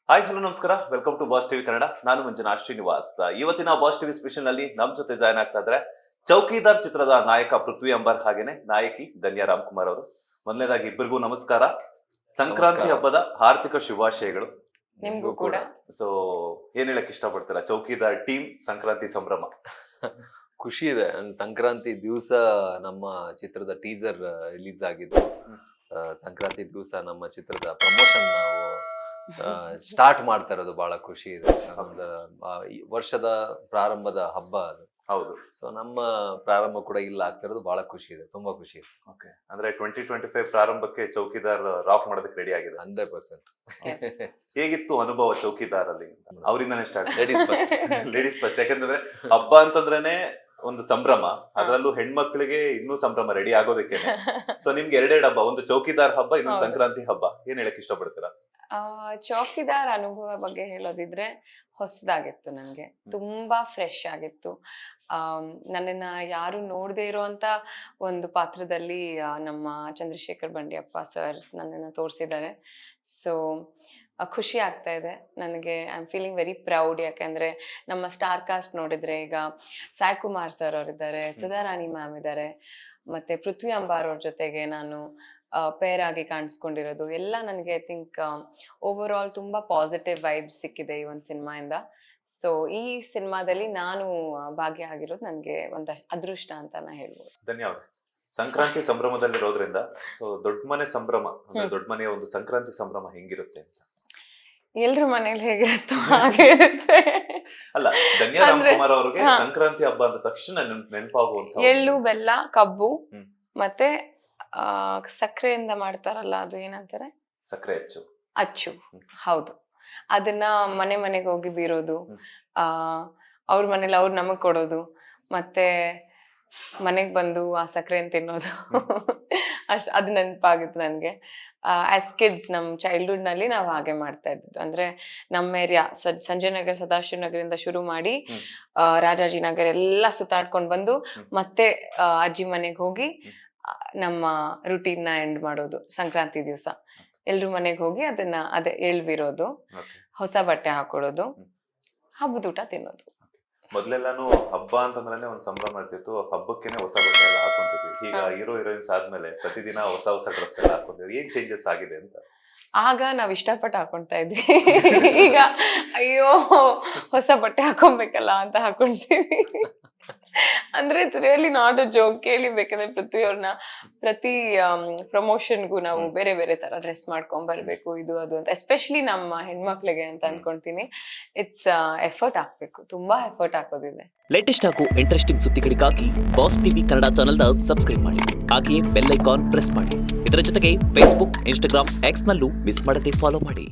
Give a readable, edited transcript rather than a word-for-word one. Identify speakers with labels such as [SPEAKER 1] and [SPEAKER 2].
[SPEAKER 1] Hi hello ನಮಸ್ಕಾರ, welcome to Boss TV Kannada. ನಾನು ಮಂಜುನಾಥ್ ಶ್ರೀನಿವಾಸ್. ಇವತ್ತಿನ ಬಾಸ್ ಟಿವಿ ಸ್ಪೆಷಲ್ ನಲ್ಲಿ ನಮ್ ಜೊತೆ ಜಾಯ್ನ್ ಆಗ್ತಾ ಇದ್ರೆ ಚೌಕಿದಾರ್ ಚಿತ್ರದ ನಾಯಕ ಪೃಥ್ವಿ ಅಂಬರ್, ಹಾಗೇನೆ ನಾಯಕಿ ಧನ್ಯಾ ರಾಮ್ಕುಮಾರ್ ಅವರು. ಮೊದಲನೇದಾಗಿ ಇಬ್ಬರಿಗೂ ನಮಸ್ಕಾರ. ಸಂಕ್ರಾಂತಿ ಹಬ್ಬದ ಹಾರ್ದಿಕ ಶುಭಾಶಯಗಳು
[SPEAKER 2] ನಿಮ್ಗೂ ಕೂಡ.
[SPEAKER 1] ಸೊ ಏನ್ ಹೇಳಕ್ ಇಷ್ಟಪಡ್ತೀರಾ? ಚೌಕಿದಾರ್ ಟೀಮ್ ಸಂಕ್ರಾಂತಿ ಸಂಭ್ರಮ.
[SPEAKER 3] ಖುಷಿ ಇದೆ. ಸಂಕ್ರಾಂತಿ ದಿವಸ ನಮ್ಮ ಚಿತ್ರದ ಟೀಸರ್ ರಿಲೀಸ್ ಆಗಿದ್ದು. ಸಂಕ್ರಾಂತಿ ದಿವಸ ನಮ್ಮ ಚಿತ್ರದ ಪ್ರಮೋಷನ್ ನಾವು ಸ್ಟಾರ್ಟ್ ಮಾಡ್ತಾ ಇರೋದು ಬಹಳ ಖುಷಿ ಇದೆ. ನಮ್ದು ಈ ವರ್ಷದ ಪ್ರಾರಂಭದ ಹಬ್ಬ ಅದು.
[SPEAKER 1] ಹೌದು.
[SPEAKER 3] ಸೊ ನಮ್ಮ ಪ್ರಾರಂಭ ಕೂಡ ಇಲ್ಲ ಆಗ್ತಾ ಇರೋದು ಬಹಳ ಖುಷಿ ಇದೆ, ತುಂಬಾ ಖುಷಿ ಇದೆ.
[SPEAKER 1] ಓಕೆ, ಅಂದ್ರೆ 2025 ಪ್ರಾರಂಭಕ್ಕೆ ಚೌಕಿದಾರ್ ರಾಕ್ ಮಾಡೋದಕ್ಕೆ ರೆಡಿ ಆಗಿದೆ
[SPEAKER 3] 100%.
[SPEAKER 1] ಹೇಗಿತ್ತು ಅನುಭವ ಚೌಕಿದಾರ್ ಅಲ್ಲಿ? ಅವರಿಂದಾನೇ start.
[SPEAKER 3] Ladies first.
[SPEAKER 1] Ladies first. ಯಾಕಂದ್ರೆ ಹಬ್ಬ ಅಂತಂದ್ರೇನೆ ಒಂದು ಸಂಭ್ರಮ, ಅದರಲ್ಲೂ ಹೆಣ್ಮಕ್ಳಿಗೆ ಇನ್ನೂ ಸಂಭ್ರಮ ರೆಡಿ ಆಗೋದಕ್ಕೆ. ಸೊ ನಿಮ್ಗೆ ಎರಡೆರಡು ಹಬ್ಬ, ಒಂದು ಚೌಕಿದಾರ್ ಹಬ್ಬ, ಇನ್ನೊಂದು ಸಂಕ್ರಾಂತಿ ಹಬ್ಬ. ಏನ್ ಹೇಳಕ್ ಇಷ್ಟಪಡ್ತೀರಾ?
[SPEAKER 2] ಚೌಕಿದಾರ್ ಅನುಭವ ಬಗ್ಗೆ ಹೇಳೋದಿದ್ರೆ ಹೊಸದಾಗಿತ್ತು ನನಗೆ, ತುಂಬಾ ಫ್ರೆಶ್ ಆಗಿತ್ತು. ನನ್ನನ್ನ ಯಾರು ನೋಡದೇ ಇರೋಂತ ಒಂದು ಪಾತ್ರದಲ್ಲಿ ನಮ್ಮ ಚಂದ್ರಶೇಖರ್ ಬಂಡಿಯಪ್ಪ ಸರ್ ನನ್ನನ್ನು ತೋರಿಸಿದ್ದಾರೆ. ಸೊ ಖುಷಿ ಆಗ್ತಾ ಇದೆ ನನಗೆ. I am feeling very proud. ಯಾಕೆಂದ್ರೆ ನಮ್ಮ ಸ್ಟಾರ್ ಕಾಸ್ಟ್ ನೋಡಿದ್ರೆ ಈಗ ಸಾಯಿ ಕುಮಾರ್ ಸರ್ ಅವರಿದ್ದಾರೆ, ಸುಧಾರಾಣಿ ಮ್ಯಾಮ್ ಇದ್ದಾರೆ, ಮತ್ತೆ ಪೃಥ್ವಿ ಅಂಬಾರ್ ಅವ್ರ ಜೊತೆಗೆ ನಾನು ಪೇರ್ ಆಗಿ ಕಾಣಿಸ್ಕೊಂಡಿರೋದು ಎಲ್ಲ ನನಗೆ ಐ ಥಿಂಕ್ ಓವರ್ ಆಲ್ ತುಂಬಾ ಪಾಸಿಟಿವ್ ವೈಬ್ಸ್ ಸಿಕ್ಕಿದೆ ಈ ಒಂದು ಸಿನಿಮಾಯಿಂದ. ಸೊ ಈ ಸಿನಿಮಾದಲ್ಲಿ ನಾನು ಭಾಗಿಯಾಗಿರೋದು ನನಗೆ ಒಂದು ಅದೃಷ್ಟ ಅಂತ ನಾ ಹೇಳ್ಬೋದು.
[SPEAKER 1] ಧನ್ಯವಾದ. ಸಂಕ್ರಾಂತಿ ಸಂಭ್ರಮದಲ್ಲಿರೋದ್ರಿಂದ ಸೊ ದೊಡ್ಡ ಮನೆ ಸಂಭ್ರಮ ಅಂದ್ರೆ ದೊಡ್ಡ ಮನೆಯ ಒಂದು ಸಂಕ್ರಾಂತಿ ಸಂಭ್ರಮ ಹೆಂಗಿರುತ್ತೆ ಅಂತ?
[SPEAKER 2] ಎಲ್ರ ಮನೇಲಿ ಹೇಗಿರುತ್ತೋ ಹಾಗೆ ಇರುತ್ತೆ.
[SPEAKER 1] ಅಲ್ಲ, ಧನ್ಯಾ ರಾಮ್ಕುಮಾರ್ ಅವ್ರಿಗೆ ಸಂಕ್ರಾಂತಿ ಹಬ್ಬ ಅಂದ ತಕ್ಷಣ ನೆನಪಾಗುವಂತ
[SPEAKER 2] ಎಳ್ಳು, ಬೆಲ್ಲ, ಕಬ್ಬು ಮತ್ತೆ ಸಕ್ಕರೆಯಿಂದ ಮಾಡ್ತಾರಲ್ಲ, ಅದು ಏನಂತಾರೆ?
[SPEAKER 1] ಸಕ್ಕರೆ ಅಚ್ಚು.
[SPEAKER 2] ಅಚ್ಚು, ಹೌದು. ಅದನ್ನ ಮನೆ ಮನೆಗೆ ಹೋಗಿ ಬೀರೋದು, ಅವ್ರ ಮನೇಲಿ ಅವ್ರು ನಮಗ್ ಕೊಡೋದು, ಮತ್ತೆ ಮನೆಗ್ ಬಂದು ಆ ಸಕ್ಕರೆಯನ್ನು ತಿನ್ನೋದು. ಅದು ನೆನಪಾಗಿತ್ತು ನನ್ಗೆ. ಆಸ್ ಕಿಡ್ಸ್ ನಮ್ ಚೈಲ್ಡ್ಹುಡ್ ನಲ್ಲಿ ನಾವು ಹಾಗೆ ಮಾಡ್ತಾ ಇದ್ದಿದ್ದು. ಅಂದ್ರೆ ನಮ್ಮ ಏರಿಯಾ ಸಂಜಯ್ ನಗರ್, ಸದಾಶಿವ ನಗರಿಂದ ಶುರು ಮಾಡಿ ರಾಜಾಜಿನಗರ್ ಎಲ್ಲ ಸುತ್ತಾಡ್ಕೊಂಡ್ ಬಂದು ಮತ್ತೆ ಅಜ್ಜಿ ಮನೆಗೆ ಹೋಗಿ ನಮ್ಮ ರುಟೀನ್ ನ ಎಂಡ್ ಮಾಡೋದು. ಸಂಕ್ರಾಂತಿ ದಿವಸ ಎಲ್ರು ಮನೆಗೆ ಹೋಗಿ ಅದನ್ನ ಎಳ್ವಿರೋದು, ಹೊಸ ಬಟ್ಟೆ ಹಾಕೊಳ್ಳೋದು, ಹಬ್ಬದ ಊಟ ತಿನ್ನೋದು.
[SPEAKER 1] ಮೊದ್ಲೆಲ್ಲಾನು ಹಬ್ಬ ಅಂತಂದ್ರೆ ಒಂದ್ ಸಂಭ್ರಮ ಇರ್ತಿತ್ತು. ಹಬ್ಬಕ್ಕೇನೆ ಹೊಸ ಬಟ್ಟೆ ಎಲ್ಲ ಹಾಕೊಂತಿದ್ವಿ. ಈಗ ಹೀರೋ ಹೀರೋಯಿನ್ಸ್ ಆದ್ಮೇಲೆ ಪ್ರತಿದಿನ ಹೊಸ ಹೊಸ ಡ್ರೆಸ್ ಎಲ್ಲ ಹಾಕೊಂತಿದ್ವಿ. ಏನ್ ಚೇಂಜಸ್ ಆಗಿದೆ ಅಂತ?
[SPEAKER 2] ಆಗ ನಾವ್ ಇಷ್ಟಪಟ್ಟು ಹಾಕೊಂತಾ ಇದ್ವಿ. ಈಗ ಅಯ್ಯೋ ಹೊಸ ಬಟ್ಟೆ ಹಾಕೊಬೇಕಲ್ಲ ಅಂತ ಹಾಕೊಂತೀವಿ. ಅಂದ್ರೆ it's really not a joke. ಕೇಳಿಬೇಕಂದ್ರೆ ಪೃಥ್ವಿ ಅವ್ರನ್ನ ಪ್ರತಿ ಪ್ರಮೋಷನ್ಗೂ ನಾವು ಬೇರೆ ಬೇರೆ ತರ ಡ್ರೆಸ್ ಮಾಡ್ಕೊಂಡ್ ಬರ್ಬೇಕು, ಇದು ಅದು ಅಂತ. ಎಸ್ಪೆಷಲಿ ನಮ್ಮ ಹೆಣ್ಮಕ್ಳಿಗೆ ಅಂತ ಅನ್ಕೊಂತೀನಿ. ಇಟ್ಸ್ ಎಫರ್ಟ್ ಹಾಕ್ಬೇಕು, ತುಂಬಾ ಎಫರ್ಟ್ ಹಾಕೋದಿದೆ.
[SPEAKER 4] ಲೇಟೆಸ್ಟ್ ಹಾಗೂ ಇಂಟ್ರೆಸ್ಟಿಂಗ್ ಸುದ್ದಿಗಳಿಗಾಗಿ ಬಾಸ್ ಟಿವಿ ಕನ್ನಡ ಚಾನೆಲ್ನ ಸಬ್ಸ್ಕ್ರೈಬ್ ಮಾಡಿ, ಹಾಗೆಯೇ ಬೆಲ್ ಐಕಾನ್ ಪ್ರೆಸ್ ಮಾಡಿ. ಇದರ ಜೊತೆಗೆ ಫೇಸ್ಬುಕ್, ಇನ್ಸ್ಟಾಗ್ರಾಮ್, ಎಕ್ಸ್ ನಲ್ಲೂ ಮಿಸ್ ಮಾಡದೆ ಫಾಲೋ ಮಾಡಿ.